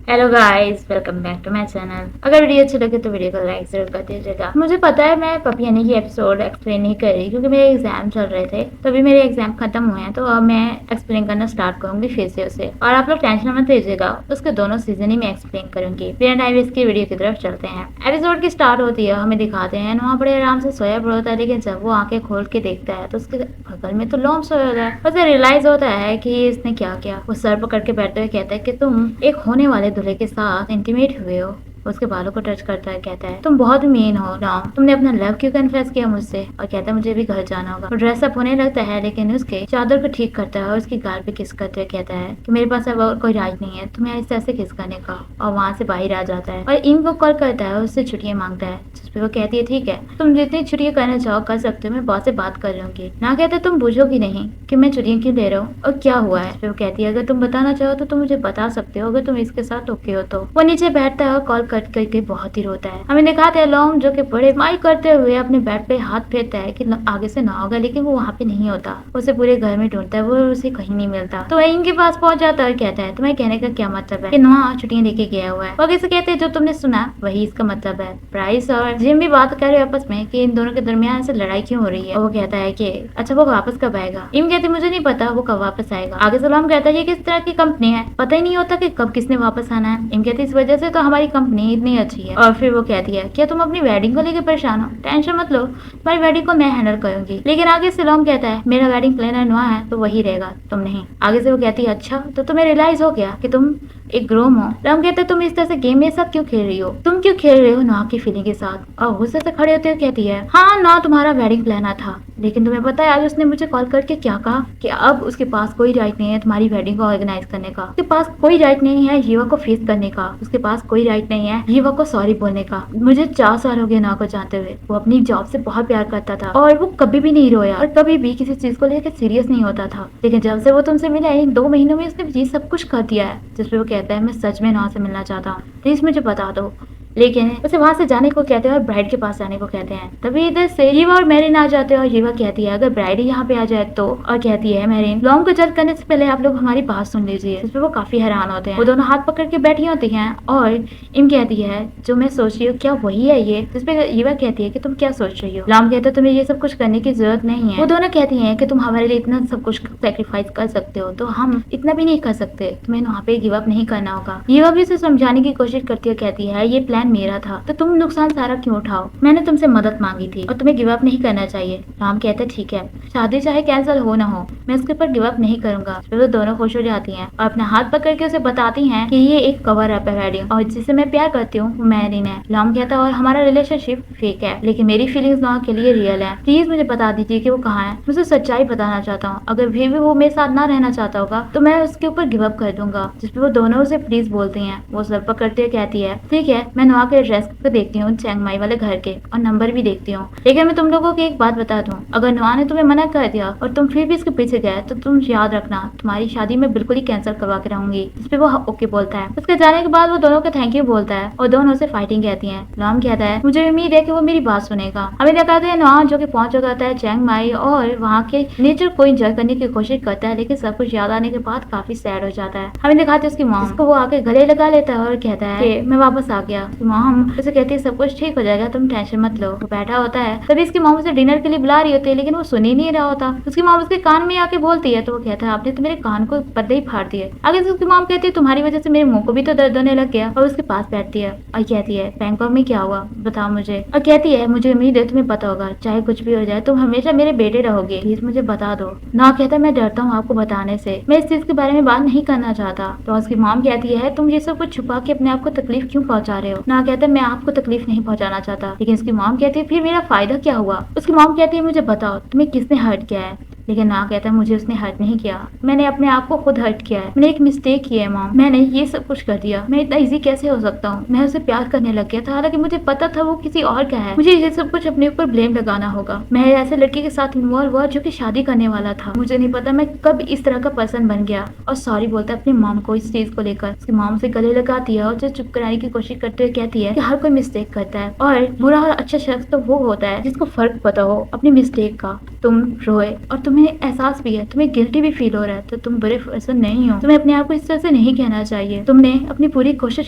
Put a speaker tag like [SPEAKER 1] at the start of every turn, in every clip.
[SPEAKER 1] Hello guys, welcome back to my channel. अगर video अच्छी लगे तो वीडियो को लाइक जरूर कर दीजिएगा। मुझे पता है मैं पपी यानी कि एपिसोड एक्सप्लेन नहीं कर रही क्योंकि मेरे एग्जाम चल रहे थे, तभी मेरे एग्जाम खत्म हुए हैं, तो अब मैं एक्सप्लेन करना स्टार्ट करूंगी फिर से उसे। और आप लोग टेंशन मत लीजिएगा, उसके दोनों सीजन ही मैं एक्सप्लेन करूंगी। बिना टाइम वेस्ट के वीडियो की तरफ चलते हैं। एपिसोड की स्टार्ट होती है, हमें दिखाते हैं वहाँ बड़े आराम से सोया पड़ा होता है, लेकिन जब वो आंखें खोल के देखता है तो उसके बगल में तो लॉम सोया होता है। उसे रियलाइज होता है कि इसने क्या किया। वो सर पकड़ के बैठते हुए कहता है कि तुम एक होने वाले दूल्हे के साथ इंटीमेट हुए हो। उसके बालों को टच करता है, कहता है तुम बहुत मीन हो राम, तुमने अपना लव क्यों कन्फेस किया मुझसे। और कहता है मुझे भी घर जाना होगा। वो ड्रेस अप होने लगता है, लेकिन उसके चादर को ठीक करता है और उसकी गाल पे किस करते हुए कहता है कि मेरे पास अब और कोई राज नहीं है तुम्हें ऐसे ऐसे किस करने का। और वहाँ से बाहर आ जाता है और इनको कॉल करता है और उससे छुट्टियां मांगता है, जिसपे वो कहती है ठीक है तुम जितनी छुट्टियां करना चाहो कर सकते हो, मैं बॉस से बात कर लूंगी। ना कहते तुम पूछोगी नहीं कि मैं छुट्टियां क्यों ले रहा हूँ और क्या हुआ है। फिर वो कहती है अगर तुम बताना चाहो तो तुम मुझे बता सकते हो, अगर तुम इसके साथ ओके हो तो। वो नीचे बैठता है और कॉल कट करके बहुत ही रोता है। हमें दिखाते हैं लॉन्ग जो कि बड़े स्माइल करते हुए अपने बेड पे हाथ फेरता है कि आगे से ना होगा, लेकिन वो वहाँ पे नहीं होता। उसे पूरे घर में ढूंढता है, वो उसे कहीं नहीं मिलता। तो वह इनके पास पहुंच जाता है और कहता है तुम्हें कहने का क्या मतलब है कि नोआ छुट्टियां लेके गया हुआ है। वो आगे से कहते हैं जो तुमने सुना वही इसका मतलब है। प्राइस और जिम भी बात कर रहे हैं आपस में कि इन दोनों के दरमियान से लड़ाई क्यों हो रही है। और वो कहता है कि अच्छा वो वापस कब आएगा। इम कहती मुझे नहीं पता वो कब वापस आएगा। आगे सलाम कहता है ये किस तरह की कंपनी है, पता ही नहीं होता कि कब किसने वापस आना है। इम कहती इस वजह से तो हमारी कंपनी इतनी अच्छी है। और फिर वो कहती है क्या तुम अपनी वेडिंग को लेकर परेशान हो, टेंशन मत लो तुम्हारी वेडिंग को मैं हैंडल करूंगी। लेकिन आगे सलाम कहता है मेरा वेडिंग प्लानर नुआ है तो वही रहेगा, तुम नहीं। आगे से वो कहती है अच्छा तो तुम्हें रियलाइज हो गया कि तुम एक ग्रोम हो। राम कहते हैं तुम इस तरह से गेम में साथ क्यों खेल रही हो, तुम क्यों खेल रहे हो नॉ की फीलिंग के साथ। और गुस्से से खड़े होते हुए कहती है हाँ नॉ तुम्हारा वेडिंग प्लानर था, लेकिन तुम्हें पता है आज उसने मुझे कॉल करके क्या कहा कि अब उसके पास कोई राइट नहीं है तुम्हारी वेडिंग को ऑर्गेनाइज करने का। उसके पास कोई राइट नहीं है जीवा को फेस करने का। उसके पास कोई राइट नहीं है जीवा को सॉरी बोलने का। मुझे 4 साल हो गए नॉ को जानते हुए। वो अपनी जॉब से बहुत प्यार करता था और वो कभी भी नहीं रोया और कभी भी किसी चीज को लेकर सीरियस नहीं होता था, लेकिन जब से वो तुमसे मिला इन 2 महीनों में उसने ये सब कुछ कर दिया है। जिसपे वो कहता है मैं सच में नॉ से मिलना चाहता हूँ, प्लीज मुझे बता दो। लेकिन उसे वहां से जाने को कहते हैं और ब्राइड के पास जाने को कहते हैं। तभी इधर से रीवा और मैरिन आ जाते हैं और रीवा कहती है अगर ब्राइड यहाँ पे आ जाए तो। और कहती है मैरिन लॉन्ग को जज करने से पहले आप लोग हमारी बात सुन लीजिए। जिसपे वो काफी हैरान होते हैं। वो दोनों हाथ पकड़ के बैठी होती हैं और इम कहती है जो मैं सोच रही हूँ क्या वही है ये। जिसपे रीवा कहती है कि तुम क्या सोच रही हो। लॉन्ग कहते है तुम्हें ये सब कुछ करने की जरूरत नहीं है। वो दोनों कहती है कि तुम हमारे लिए इतना सब कुछ सेक्रीफाइस कर सकते हो तो हम इतना भी नहीं कर सकते, तुम्हें वहाँ पे गिव अप नहीं करना होगा। रीवा भी उसे समझाने की कोशिश करती है, कहती है ये प्लान मेरा था तो तुम नुकसान सारा क्यों उठाओ, मैंने तुमसे मदद मांगी थी और तुम्हें गिव अप नहीं करना चाहिए। राम कहता है ठीक है शादी चाहे कैंसिल हो ना हो मैं उसके ऊपर गिव अप नहीं करूंगा। फिर वो दोनों खुश हो जाती हैं और अपना हाथ पकड़ के उसे बताती हैं कि ये एक कवर अप है वेडिंग और जिसे मैं प्यार करती हूँ वो मैरिन है। राम कहता है और हमारा रिलेशनशिप फेक है लेकिन मेरी फीलिंग्स नॉ के लिए रियल है, प्लीज मुझे बता दीजिए कि वो कहाँ है। मुझे सच्चाई बताना चाहता हूँ, अगर फिर भी वो मेरे साथ ना रहना चाहता होगा तो मैं उसके ऊपर गिव अप कर दूंगा। जिसपे वो दोनों उसे प्लीज बोलती हैं। वो सर पकड़ते हुए कहती है ठीक है मैं नॉ के एड्रेस को देखती हूँ चियांग माई वाले घर के और नंबर भी देखती हूँ, लेकिन मैं तुम लोगों की एक बात बता दूं अगर नोआ ने तुम्हें मना कर दिया और तुम फिर भी इसके पीछे गए तो तुम याद रखना तुम्हारी शादी में बिल्कुल ही कैंसिल करवा के रहूंगी। इस पे वो ओके बोलता है। उसके जाने के बाद वो दोनों को थैंक यू बोलता है और दोनों से फाइटिंग कहती है। राम कहता है मुझे उम्मीद है कि वो मेरी बात सुनेगा। हमें दिखाते हैं नोआ जो कि पहुंच जाता है चियांग माई और वहाँ के नेचर को एंजॉय करने की कोशिश करता है, लेकिन सब कुछ याद आने के बाद काफी सैड हो जाता है। हमें दिखाते हैं उसकी मॉम जिसको वो आके गले लगा लेता है और कहता है कि मैं वापस आ गया। मॉम उसे कहती है सब कुछ ठीक हो जाएगा तुम टेंशन मत लो। वो बैठा होता है तभी इसकी मॉम उसे डिनर के लिए बुला रही होती है, लेकिन वो सुन ही नहीं रहा होता। उसकी मॉम उसके कान में आके बोलती है तो वो कहता है आपने तो मेरे कान को पर्दे ही फाड़ दिए। आगे से उसकी मॉम कहती है तुम्हारी वजह से मेरे मुंह को भी तो दर्द होने लग गया। और उसके पास बैठती है और कहती है बैंकॉक में क्या हुआ बताओ मुझे। और कहती है मुझे उम्मीद है तुम्हें पता होगा चाहे कुछ भी हो जाए तुम हमेशा मेरे बेटे रहोगे, प्लीज मुझे बता दो। ना कहता मैं डरता हूँ आपको बताने से, मैं इस चीज के बारे में बात नहीं करना चाहता। तो उसकी मॉम कहती है तुम ये सब कुछ छुपा के अपने आप को तकलीफ क्यों पहुंचा रहे हो। ना कहता मैं आपको तकलीफ नहीं पहुंचाना चाहता, लेकिन उसकी मॉम कहती है फिर मेरा फायदा क्या हुआ। उसकी मॉम कहती है मुझे बताओ तुम्हें किसने हर्ट किया है। लेकिन ना कहता है मुझे उसने हर्ट नहीं किया, मैंने अपने आप को खुद हर्ट किया है, मैंने एक मिस्टेक की है मॉम, मैंने ये सब कुछ कर दिया। मैं इतना इजी कैसे हो सकता हूँ, मैं उसे प्यार करने लग गया था हालांकि मुझे पता था वो किसी और का है। मुझे ये सब कुछ अपने ऊपर ब्लेम लगाना होगा। मैं ऐसे लड़के के साथ इन्वॉल्व हुआ जो कि शादी करने वाला था। मुझे नहीं पता मैं कब इस तरह का पर्सन बन गया। और सॉरी बोलता है अपनी मॉम को इस चीज को लेकर। उसकी मॉम से गले लगाती है और उसे चुप कराने की कोशिश करते हुए कहती है कि हर कोई मिस्टेक करता है और बुरा और अच्छा शख्स तो वो होता है जिसको फर्क पता हो अपनी मिस्टेक का। तुम रोए और तुम्हें एहसास भी है, तुम्हें गिल्टी भी फील हो रहा है, तो तुम बुरे पर्सन नहीं हो। तुम्हें अपने आप को इस तरह से नहीं कहना चाहिए। तुमने अपनी पूरी कोशिश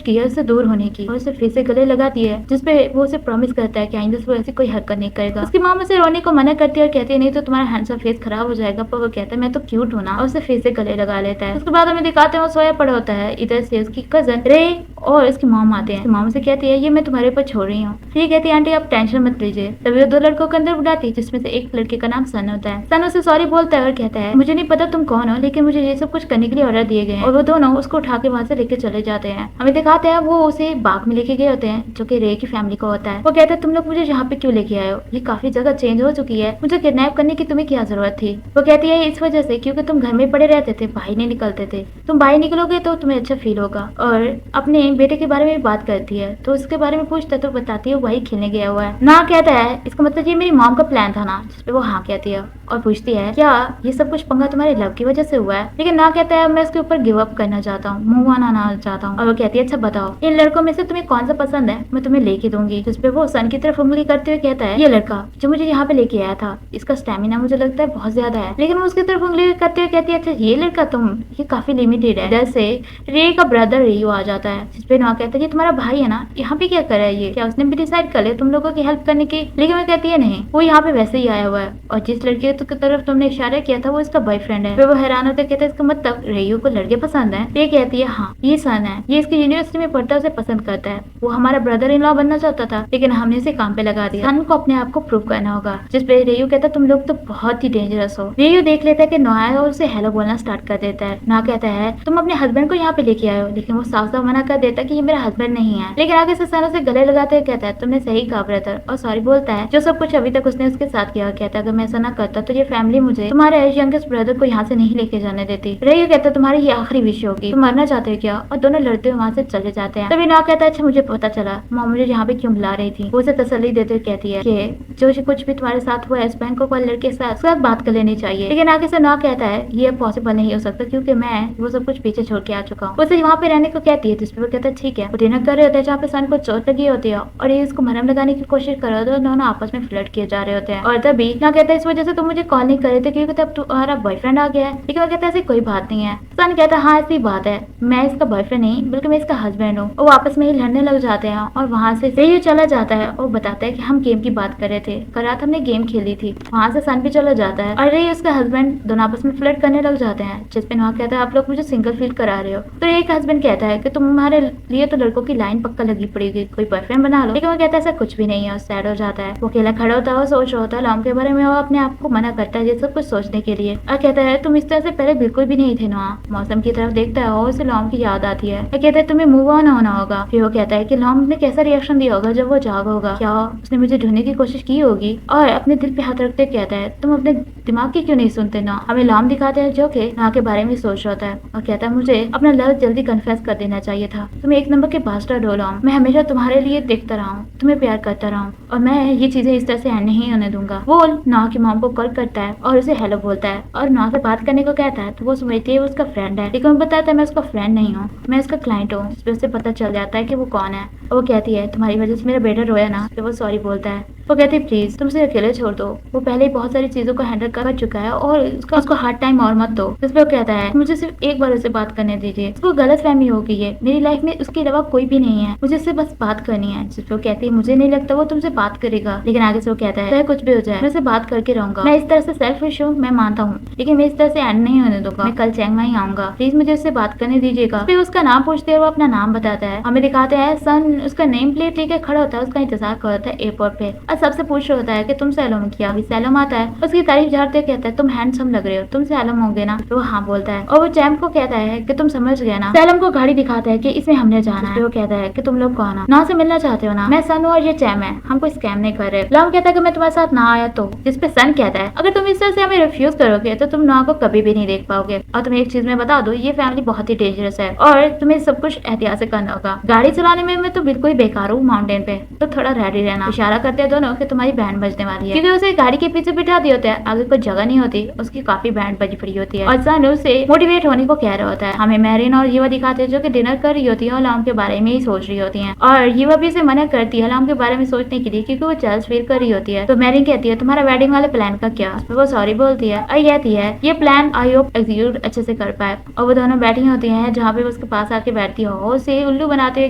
[SPEAKER 1] की है उससे दूर होने की और उसे फिर से गले लगा दिया है, जिसपे वो उसे प्रॉमिस करता है कि आइंदा से वो ऐसी कोई हरकत नहीं करेगा। उसकी मॉम उसे रोने को मना करती है और कहती है नहीं तो तुम्हारा हैंडसम फेस खराब हो जाएगा, पर वो कहता है मैं तो क्यूट हूँ ना, और उसे फिर से गले लगा लेता है। उसके बाद हमें दिखाते हैं वो सोया पड़ा होता है। इधर से उसकी कजन रे और इसकी मॉम आते हैं। मॉम से कहती है ये मैं तुम्हारे ऊपर छोड़ रही हूँ। ये कहती है आंटी आप टेंशन मत लीजिए। तभी वो दो लड़कों को अंदर बुलाती है, जिसमें से एक लड़के का नाम सन होता है। सन उसे सॉरी बोलता है और कहता है मुझे नहीं पता तुम कौन हो, लेकिन मुझे ये सब कुछ करने के लिए ऑर्डर दिए गए हैं। और वो दोनों उसको उठा के वहाँ से लेके चले जाते हैं। हमें दिखाते हैं वो उसे बाग में लेके गए होते हैं, जो कि रे की फैमिली को होता है। वो कहता है तुम लोग मुझे यहाँ पे क्यों लेके आए हो, ये काफी जगह चेंज हो चुकी है, मुझे किडनैप करने की तुम्हें क्या जरूरत थी। वो कहती है इस वजह से क्योंकि तुम घर में पड़े रहते थे, बाहर नहीं निकलते थे। तुम बाहर निकलोगे तो तुम्हें अच्छा फील होगा। और अपने बेटे के बारे में बात करती है, तो उसके बारे में पूछता है तो बताती है वही खेलने गया हुआ है। ना कहता है इसका मतलब ये मेरी मॉम का प्लान था ना, जिसपे वो हाँ कहती है और पूछती है क्या ये सब कुछ पंगा तुम्हारे लव की वजह से हुआ है। लेकिन ना कहता है मैं इसके ऊपर गिव अप करना चाहता हूँ, मूव ऑन आना चाहता हूँ। और वो कहती है अच्छा बताओ इन लड़कों में से तुम्हें कौन सा पसंद है, मैं तुम्हें लेके दूंगी। जिसपे वो सन की तरफ उंगली करते हुए कहता है ये लड़का जो मुझे यहाँ पे लेके आया था, इसका स्टेमिना मुझे लगता है बहुत ज्यादा है। लेकिन वो उसकी तरफ उंगली करते हुए कहती है अच्छा ये लड़का तुम, ये काफी लिमिटेड है। जैसे रे का ब्रदर रेयू आ जाता है, जिसपे ना कहता है ये तुम्हारा भाई है ना, यहाँ पे क्या कर रहा है ये, क्या उसने भी डिसाइड कर लिया तुम लोगों की हेल्प करने की। लेकिन वो कहती है नहीं, वो यहाँ पे वैसे ही आया हुआ है और जिस लड़के की तरफ तुमने इशारा किया था वो इसका बॉयफ्रेंड है। फिर वो हैरान होकर कहता है इसका मतलब रेयू को लड़के पसंद है। ये कहती है हाँ ये सन है, ये इसकी यूनिवर्सिटी में पढ़ता है, उसे पसंद करता है, वो हमारा ब्रदर इन लॉ बनना चाहता था लेकिन हमने इसे काम पे लगा दिया। सन को अपने आप को प्रूव करना होगा। जिसपे रेयू कहता है तुम लोग तो बहुत ही डेंजरस हो। रेयू देख लेता है कि नोआ है और उसे हेलो बोलना स्टार्ट कर देता है। ना कहता है तुम अपने हस्बैंड को यहाँ पे लेके आए हो, लेकिन वो साफ साफ मना कर देता है कि ये मेरा हस्बैंड नहीं है। लेकिन आगे से सन उसे गले लगाते हुए कहता है तुमने सही कहा ब्रदर, और सॉरी बोलता है जो सब कुछ अभी तक उसने उसके साथ किया। कहता है अगर मैं ऐसा ना करता तो ये फैमिली मुझे तुम्हारे यंगेस्ट ब्रदर को यहाँ से नहीं लेके जाने देती। रेयू कहता है तुम्हारी ये आखिरी विश होगी, तुम मरना चाहते हो क्या, और दोनों लड़ते हुए वहाँ से चले जाते हैं। तभी ना कहता है अच्छा मुझे पता चला मॉम मुझे यहाँ पे क्यों बुला रही थी। वो उसे तसल्ली देते हुए कहती है कि जो कुछ भी तुम्हारे साथ हुआ है इस बैंक को लड़के के साथ बात कर लेनी चाहिए। लेकिन आगे से ना कहता है ये पॉसिबल नहीं हो सकता क्योंकि मैं वो सब कुछ पीछे छोड़ के आ चुका हूँ। उसे वहाँ पे रहने को कहती है, जिसपे वो कहता है ठीक है। वो डिनर कर रहे होते हैं जहाँ पे सन को चोट लगी होती है और ये इसको मरहम लगाने की कोशिश कर रहे होते हैं। दोनों आपस में फ्लर्ट किए जा रहे होते हैं और तभी ना कहता है इस वजह से तुम मुझे कॉल नहीं कर रहे थे क्योंकि तब तुम्हारा बॉयफ्रेंड आ गया है। लेकिन वो कहता है ऐसी कोई बात नहीं है। सन कहता है हाँ ऐसी बात है, मैं इसका बॉयफ्रेंड नहीं बल्कि मैं इसका हस्बैंड हूँ। वो आपस में ही लड़ने लग जाते हैं और वहाँ से रेयू चला जाता है और बताता है कि हम गेम की बात कर रहे थे, कल रात हमने गेम खेली थी। वहाँ से सन भी चला जाता है और रेयू उसका हस्बैंड दोनों आपस में फ्लर्ट करने लग जाते हैं। जिसपे नोआ कहता है आप लोग मुझे सिंगल फील करा रहे हो। तो एक हस्बैंड कहता है कि तुम्हारे लिए तो लड़कों की लाइन पक्का लगी पड़ेगी, कोई बॉयफ्रेंड बना लो। लेकिन वो कहता है ऐसा कुछ भी नहीं है, सैड हो जाता है। वो अकेला खड़ा होता है और सोच रहा होता है लॉम के बारे में। वो अपने आप को मना करता है ये सब कुछ सोचने के लिए और कहता है तुम इस तरह से पहले बिल्कुल भी नहीं थे। नोआ मौसम की तरफ देखता है और उसे लॉम की याद आती है। वो कहता है तुम्हें मूव ऑन होना होगा। फिर वो कहता है कि लॉम ने कैसा रिएक्शन दिया होगा जब वो जाग होगा, क्या उसने मुझे ढूंढने की कोशिश की होगी। और अपने दिल पे हाथ रखते कहता है तुम अपने दिमाग की क्यों नहीं सुनते ना। हमें लॉम दिखाते हैं जो कि नोआ के बारे में सोच रहा होता है और कहता है मुझे अपना लव जल्दी कन्फेस कर देना चाहिए था। तुम एक नंबर के बास्टर्ड हो लॉम, मैं हमेशा तुम्हारे लिए देखता रहा हूँ, तुम्हें प्यार करता रहा हूँ और मैं ये चीजें इस तरह से एंड नहीं होने दूंगा। वो नोआ की मॉम को कॉल करता है और उसे हेलो बोलता है और नोआ से बात करने को कहता है। तो वो समझती है वो उसका फ्रेंड है, लेकिन वो बताता है मैं उसका फ्रेंड नहीं हूँ, मैं उसका क्लाइंट हूँ। जिसपे उसे पता चल जाता है कि वो कौन है और वो कहती है तुम्हारी वजह से मेरा बेटा रोया ना। तो वो सॉरी बोलता है। वो कहती है प्लीज तुम उसे अकेले छोड़ दो, वो पहले ही बहुत सारी चीजों को हैंडल कर चुका है और उसको हार्ड टाइम और मत दो। जिसपे वो कहता है मुझे सिर्फ एक बार उसे बात करने दीजिए, उसको गलत फहमी हो गई है, मेरी लाइफ में उसके अलावा कोई भी नहीं है, मुझे उससे बस बात करनी है। जिसपे वो कहती है मुझे नहीं लगता वो तुमसे बात करेगा। लेकिन आगे से वो कहता है चाहे कुछ भी हो जाए मैं उसे बात करके रहूंगा। मैं इस तरह से सेल्फिश हूँ मैं मानता हूँ, लेकिन मैं इस तरह से एंड नहीं होने दूंगा। मैं कल चैंग माई आऊंगा, प्लीज मुझे उससे बात करने दीजिएगा। फिर उसका नाम पूछते हैं, वो अपना नाम बताता है। हमें दिखाते हैं सन उसका नेम प्लेट लेके खड़ा होता है, उसका इंतजार कर होता है एयरपोर्ट पे और सबसे पूछ रहा होता है कि तुम सैलून किया। अभी सैलून आता है, उसकी तारीफ झाड़ते कहता है तुम हैंडसम लग रहे हो, तुम सैलून होगे ना। तो वो हाँ बोलता है और वो चैम्प को कहता है कि तुम समझ गए ना। सैलून को गाड़ी दिखाता है कि इसमें हमने जाना है। वो कहता है कि तुम लोग कौन हो, ना से मिलना चाहते हो ना, मैं सन हूँ और ये चैम है, हम कोई स्कैम नहीं कर रहे। लॉम कहता है कि मैं तुम्हारे साथ ना आया तो। जिसपे सन कहता है अगर तुम इस तरह से हमें रिफ्यूज करोगे तो तुम नोआ को कभी भी नहीं देख पाओगे। और तुम्हें एक चीज में बता दो, ये फैमिली बहुत ही डेंजरस है और तुम्हें सब कुछ एहतियात से करना होगा। गाड़ी चलाने में मैं तो बिल्कुल ही बेकार हूँ माउंटेन पे, तो थोड़ा रेडी रहना। इशारा करते हैं दोनों सुनो कि तुम्हारी बैंड बजने वाली है, क्योंकि उसे गाड़ी के पीछे बिठा दिया होता है, आगे कोई जगह नहीं होती, उसकी काफी बैंड बजी पड़ी होती है और सन उसे मोटिवेट होने को कह रहा होता है। हमें मैरिन और हीवा दिखाते हैं जो कि डिनर कर रही होती है और लॉम के बारे में ही सोच रही होती है और हीवा भी इसे मना करती है लॉम के बारे में सोचने के लिए, क्योंकि वो जेलस फील कर रही होती है। तो मैरिन कहती है तुम्हारा वेडिंग वाले प्लान का क्या? वो सॉरी बोलती है और कहती है ये प्लान आई होप एग्जीक्यूट अच्छे से कर पाए। और वो दोनों बैठी होती है जहाँ पे उसके पास आके बैठती है और उसे उल्लू बनाते हुए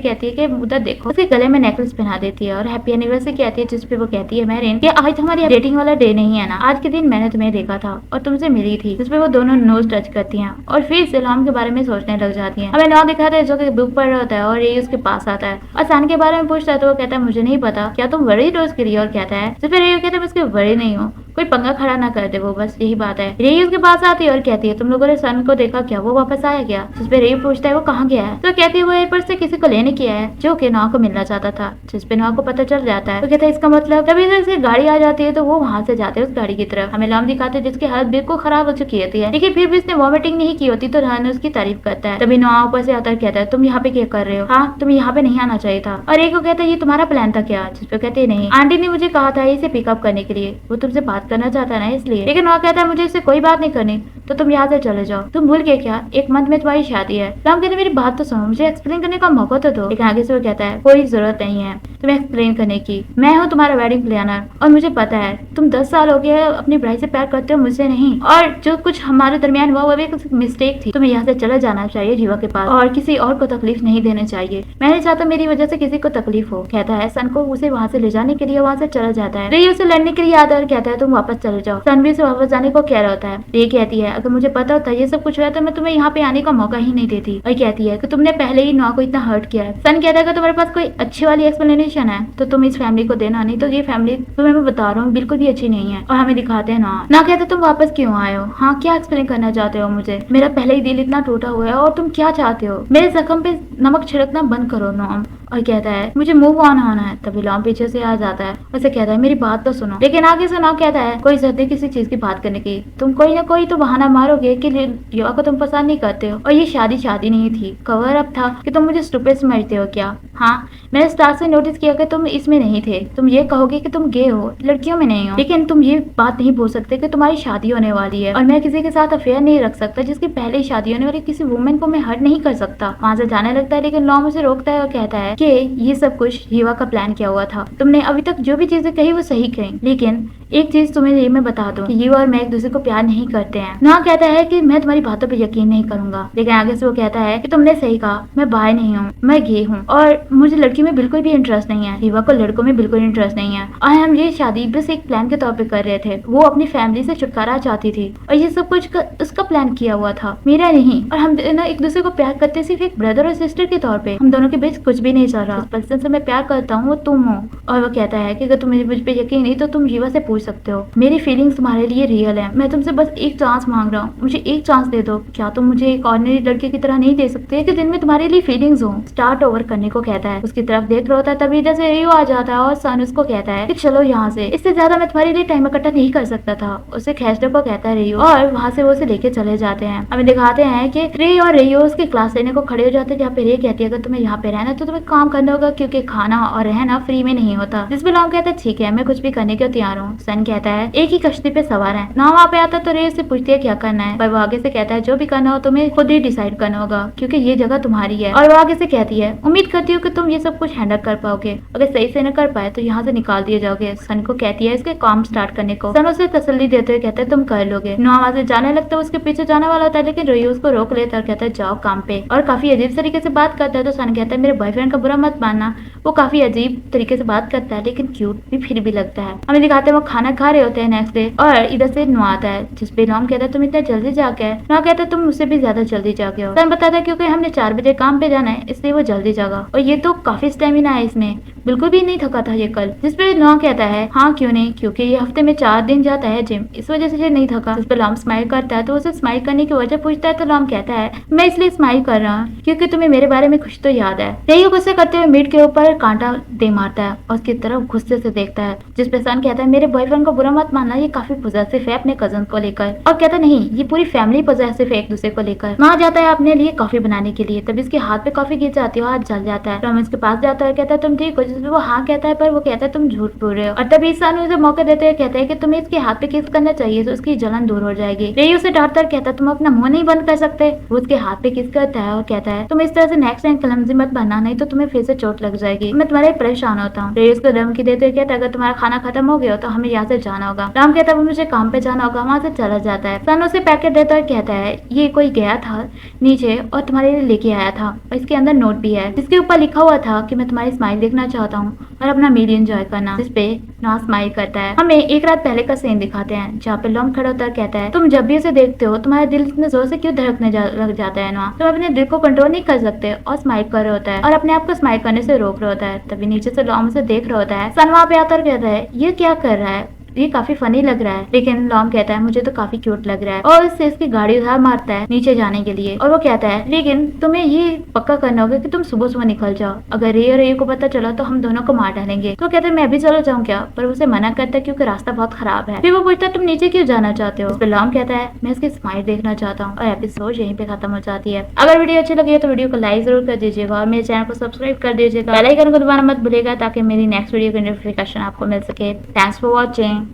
[SPEAKER 1] कहती है कि उधर देखो, उसके गले में नेकलेस पहना देती है और हैप्पी एनिवर्सरी कहती है, जिसपे वो कहती है मैरिन कि आज हमारी डेटिंग वाला डे नहीं है ना, आज के दिन मैंने तुम्हें देखा था और तुमसे मिली थी, जिसपे वो दोनों नोज टच करती हैं और फिर से लॉम के बारे में सोचने लग जाती हैं। हमें नौ दिखाता है जो कि बुक पढ़ रहा होता है और ये उसके पास आता है और सन के बारे में पूछता है तो वो कहता है मुझे नहीं पता, क्या तुम वरी रोज के लिए? और कहता है जिसपे रेयू कहता है मैं उसके वरी नहीं हूँ, कोई पंगा खड़ा ना कर दे, वो बस यही बात है। रेयू उसके पास आती है और कहती है तुम लोगों ने सन को देखा क्या, वो वापस आया क्या? जिसपे रेयू पूछता है वो कहाँ गया है? तो कहती है वो एयरपोर्ट से किसी को लेने किया है जो कि नौ को मिलना चाहता था, जिसपे नौ को पता चल जाता है। तो कहता है इसका मतलब तभी से उसकी गाड़ी आ जाती है तो वो वहाँ से जाते हैं उस गाड़ी की तरफ। हमें लॉम दिखाते हैं जिसकी हालत बिल्कुल खराब हो चुकी होती है, लेकिन फिर भी उसने वॉमिटिंग नहीं की होती तो रहन उसकी तारीफ करता है। तभी नौ ऊपर से आता है कहता है तुम यहाँ पे क्या कर रहे हो? हाँ तुम्हें यहाँ पे नहीं आना चाहिए था। और एक को कहता है ये तुम्हारा प्लान था क्या? जिसपे कहते हैं नहीं, आंटी ने मुझे कहा था इसे पिकअप करने के लिए, वो तुमसे बात करना चाहता है ना इसलिए। लेकिन वहाँ कहता है मुझे इससे कोई बात नहीं करनी, तो तुम यहाँ से चले जाओ। तुम भूल गए क्या एक मंथ में तुम्हारी शादी है? लॉम कहते मेरी बात तो सुनो, मुझे एक्सप्लेन करने का मौका तो दो। लेकिन आगे से वो कहता है कोई जरूरत नहीं है तुम्हें एक्सप्लेन करने की, मैं हूँ तुम्हारा वेडिंग प्लानर और मुझे पता है तुम 10 साल हो गए अपनी ब्राइड से प्यार करते हो, मुझसे नहीं, और जो कुछ हमारे दरमियान हुआ वो भी एक मिस्टेक थी। तुम्हें यहाँ से चले जाना चाहिए हीवा के पास और किसी और को तकलीफ नहीं देना चाहिए, मैं नहीं चाहता मेरी वजह से किसी को तकलीफ हो। कहता है सन को उसे वहाँ से ले जाने के लिए वहाँ से चला जाता है। रेयू उसे लड़ने के लिए आता है और कहता है तुम वापस चले जाओ। सन भी उसे वापस जाने को कह रहा होता है। रेयू कहती है अगर मुझे पता होता ये सब कुछ हुआ तो मैं तुम्हें यहाँ पे आने का मौका ही नहीं देती। और कहती है कि तुमने पहले ही नौ को इतना हर्ट किया है। सन कहता है कि तुम्हारे पास कोई अच्छी वाली एक्सप्लेनेशन है तो तुम इस फैमिली को देना, नहीं तो ये फैमिली तुम्हें मैं बता रहा हूँ बिल्कुल भी अच्छी नहीं है। और हमें दिखाते हैं ना कहते तुम वापस क्यों आए हो? हाँ क्या एक्सप्लेन करना चाहते हो मुझे? मेरा पहले ही दिल इतना टूटा हुआ है और तुम क्या चाहते हो? मेरे जख्म पे नमक छिड़कना बंद करो नॉम। और कहता है मुझे मूव ऑन होना है। तभी लॉम पीछे से आ जाता है, उसे कहता है मेरी बात तो सुनो। लेकिन आगे से नॉ कहता है कोई जरूरत नहीं किसी चीज की बात करने की, तुम कोई ना कोई तो बहाना मारोगे कि युवा को तुम पसंद नहीं करते हो और ये शादी नहीं थी, कवर अप था कि तुम मुझे स्टूपिड समझते हो क्या? हाँ मैंने स्टार्ट से नोटिस किया कि तुम इसमें नहीं थे, तुम ये कहोगे कि तुम गे हो, लड़कियों में नहीं हो, लेकिन तुम ये बात नहीं बोल सकते कि तुम्हारी शादी होने वाली है और मैं किसी के साथ अफेयर नहीं रख सकता जिसकी पहले ही शादी होने वाली किसी वुमेन को मैं हर्ट नहीं कर सकता। वहाँ से जाने लगता है लेकिन लॉम उसे रोकता है और कहता है कि ये सब कुछ हीवा का प्लान किया हुआ था, तुमने अभी तक जो भी चीजें कही वो सही कही, लेकिन एक चीज तुम्हें ये मैं बता दूं कि हीवा और मैं एक दूसरे को प्यार नहीं करते हैं। ना कहता है कि मैं तुम्हारी बातों पे यकीन नहीं करूंगा, लेकिन आगे से वो कहता है कि तुमने सही कहा, मैं बाय नहीं हूँ, मैं गे हूँ और मुझे लड़की में बिल्कुल भी इंटरेस्ट नहीं है। हीवा को लड़कों में बिल्कुल इंटरेस्ट नहीं है और हम ये शादी बस एक प्लान के तौर पे कर रहे थे। वो अपनी फैमिली से छुटकारा चाहती थी और ये सब कुछ उसका प्लान किया हुआ था, मेरा नहीं। और हम ना एक दूसरे को प्यार करते सिर्फ एक ब्रदर और सिस्टर के तौर पे, हम दोनों के बीच कुछ भी नहीं चल रहा। पर्सन से मैं प्यार करता हूँ वो तुम हो। और वो कहता है कि अगर तुम्हें मुझ पे यकीन नहीं तो तुम हीवा से पूछ सकते हो, मेरी फीलिंग्स तुम्हारे लिए रियल है, मैं तुमसे बस एक चांस मांग रहा हूँ, मुझे एक चांस दे दो। क्या तुम मुझे एक ऑर्डिनरी लड़के की तरह नहीं दे सकते कि दिन में तुम्हारे लिए फीलिंग्स हो? स्टार्ट ओवर करने को कहता है, उसकी तरफ देख रहा होता है। तभी इधर से रेयू आ जाता है और सन उसको कहता है कि चलो यहाँ से, इससे ज्यादा मैं तुम्हारे लिए टाइम इकट्ठा नहीं कर सकता था। उसे खींचने को कहता है रेयू और वहाँ से वो उसे लेके चले जाते हैं। हमें दिखाते हैं कि रे और रेयू उसकी क्लास लेने को खड़े हो जाते हैं, जहाँ पे रे कहती है अगर तुम्हें यहाँ पे रहना तो तुम्हें काम करना होगा क्योंकि खाना और रहना फ्री में नहीं होता। जिस पे लॉम कहता है ठीक है मैं कुछ भी करने को तैयार हूँ। सन कहता है एक ही कश्ती पे सवार है ना। वहाँ पे आता तो रे उससे पूछती है क्या करना है, पर वो आगे से कहता है जो भी करना हो तुम्हें खुद ही डिसाइड करना होगा क्योंकि ये जगह तुम्हारी है। और वो आगे से कहती है उम्मीद करती हूँ कि तुम ये सब कुछ हैंडल कर पाओगे, अगर सही से न कर पाए तो यहाँ से निकाल दिए जाओगे। सन को कहती है इसके काम स्टार्ट करने को। सन उसे तसल्ली देते हुए कहते है तुम कर लोगे। नौ वहाँ से जाने लगता है, उसके पीछे जाने वाला होता है लेकिन रेयू उसको रोक लेता है और कहता है जाओ काम पे। और काफी अजीब तरीके से बात करता है तो सन कहता है मेरे बॉयफ्रेंड का बुरा मत मानना, वो काफी अजीब तरीके से बात करता है लेकिन क्यूट भी फिर भी लगता है। हमें दिखाते हैं वो खाना खा रहे होते हैं नेक्स्ट डे और इधर से नो आता है जिसपे नॉम कहता है तुम इतना जल्दी जाके है। नौ कहता है तुम मुझसे भी ज्यादा जल्दी जाके हो। सन बताता है क्योंकि हमने 4 बजे काम पे जाना है इसलिए वो जल्दी जागा। और ये तो काफी स्टेमिना है इसमें, बिल्कुल भी नहीं थका था ये कल। जिसपे नौ कहता है हाँ क्यों नहीं, क्योंकि ये हफ्ते में 4 दिन जाता है जिम, इस वजह से ये नहीं थका। जिसपे लॉम स्माइल करता है तो उसे स्माइल करने की वजह पूछता है तो लॉम कहता है मैं इसलिए स्माइल कर रहा हूँ क्योंकि तुम्हें मेरे बारे में कुछ तो याद है। रेयू गुस्से करते हुए मीट के ऊपर कांटा दे मारता है और उसकी तरफ गुस्से से देखता है। जिसपे सन कहता है मेरे बॉयफ्रेंड को बुरा मत मानना, ये काफी पॉजिटिव है अपने कजन को लेकर। और कहता नहीं ये पूरी फैमिली पॉजिटिव है एक दूसरे को लेकर। वहाँ जाता है अपने लिए कॉफी बनाने के लिए, तभी इसके हाथ पे कॉफी गिर जाती है और हाथ जल जाता है। तो हम इसके उसके पास जाता है, कहता है तुम ठीक हो, जिसपे वो हाँ कहता है, पर वो कहता है तुम झूठ बोल रहे हो। और तभी सानू उसे मौका देते हुए कहता है कि तुम्हें इसके हाथ पे किस करना चाहिए तो उसकी जलन दूर हो जाएगी। रे उसे डांटता कहता है तुम अपना मुंह नहीं बंद कर सकते। वो उसके हाथ पे किस करता है और कहता है तुम इस तरह से नेक्स्ट टाइम क्लमजी मत बनना, नहीं तो तुम्हें फिर से चोट लग जाएगी, मैं तुम्हारे परेशान होता हूँ। रे उसको धमकी देते हुए कहता है अगर तुम्हारा खाना खत्म हो गया तो हमें यहाँ से जाना होगा। राम कहता है मुझे काम पे जाना होगा, वहाँ से चला जाता है। सानू उसे पैकेट देता है, कहता है ये कोई गया था नीचे और तुम्हारे लिए लेके आया था, और इसके अंदर नोट भी है जिसके ऊपर लिखा हुआ था कि मैं तुम्हारी स्माइल देखना चाहता हूँ और अपना मील एंजॉय करना, जिसपे ना स्माइल करता है। हमें एक रात पहले का सीन दिखाते हैं जहाँ पे लॉम खड़ा होता है, कहता है तुम जब भी उसे देखते हो तुम्हारा दिल इतने जोर से क्यों धड़कने लग जाता है ना, तुम अपने दिल को कंट्रोल नहीं कर सकते, और स्माइल कर रहा होता है और अपने आप को स्माइल करने से रोक रहा होता है। तभी नीचे से लॉम उसे देख रहा होता है। सन वहाँ पे आता और कहता है ये क्या कर रहा है, ये काफी फनी लग रहा है। लेकिन लॉम कहता है मुझे तो काफी क्यूट लग रहा है, और उससे इसकी गाड़ी उधार मारता है नीचे जाने के लिए। और वो कहता है लेकिन तुम्हें ये पक्का करना होगा कि तुम सुबह सुबह निकल जाओ, अगर रे और रे को पता चला तो हम दोनों को मार डालेंगे। तो कहते हैं मैं भी चलो जाऊँ क्या, पर उसे मना करता है क्योंकि रास्ता बहुत खराब है। फिर वो पूछता है तुम नीचे क्यों जाना चाहते हो। लॉम कहता है मैं इसकी स्माइल देखना चाहता हूँ। और एपिसोड यहीं पे खत्म हो जाती है। अगर वीडियो अच्छी लगी तो वीडियो को लाइक जरूर कर दीजिएगा और मेरे चैनल को सब्सक्राइब कर दीजिएगा, बेल आइकन को दबाना मत भूलिएगा ताकि मेरी नेक्स्ट वीडियो की नोटिफिकेशन आपको मिल सके। Thanks for watching.